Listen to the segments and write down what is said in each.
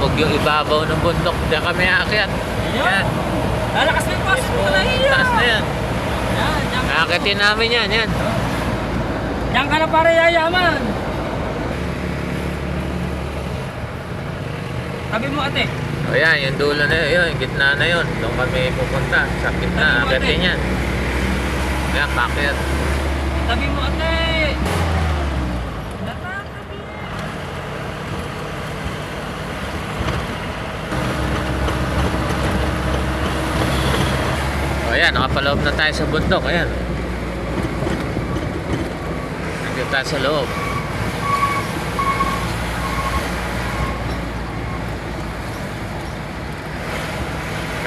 Sabog yung ibabaw ng bundok. Diyan kami aakyat. Yan. Lalakas na yung pasok ko na iya. Taas na yan. Yan, yan. Aakyatin namin yan. Yan. Yan ka na pare yayaman. Tabi mo ate. O yan, yung dulo na yun. Yung gitna na yun. Doon kami pupunta. Sa gitna. Aakyatin yan. Yan, pakyat. Tabi mo ate. O yan, nakapaloob na tayo sa bundok. Ayan. Nandito tayo sa loob.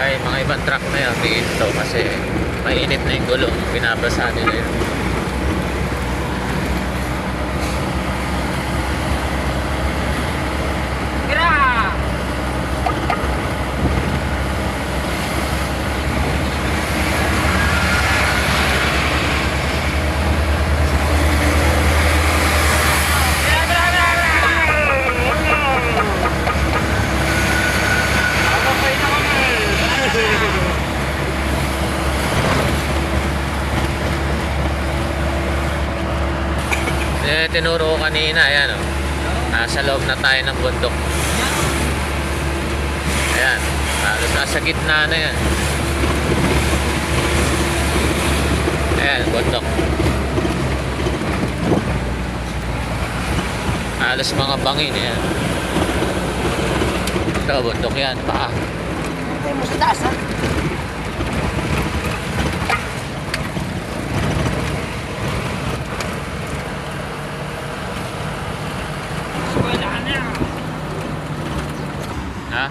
Kaya mga ibang truck na yan, ito kasi mainit na yung gulong. Binabasa nila yun. Gira! Tinuro ko kanina, ayan o. Nasa loob na tayo ng bundok. Ayan, halos nasa gitna na yan. Ayan, bundok. Halos mga bangin, ayan. Ito, bundok yan, paa. Ate mo sa taas ha? Ha?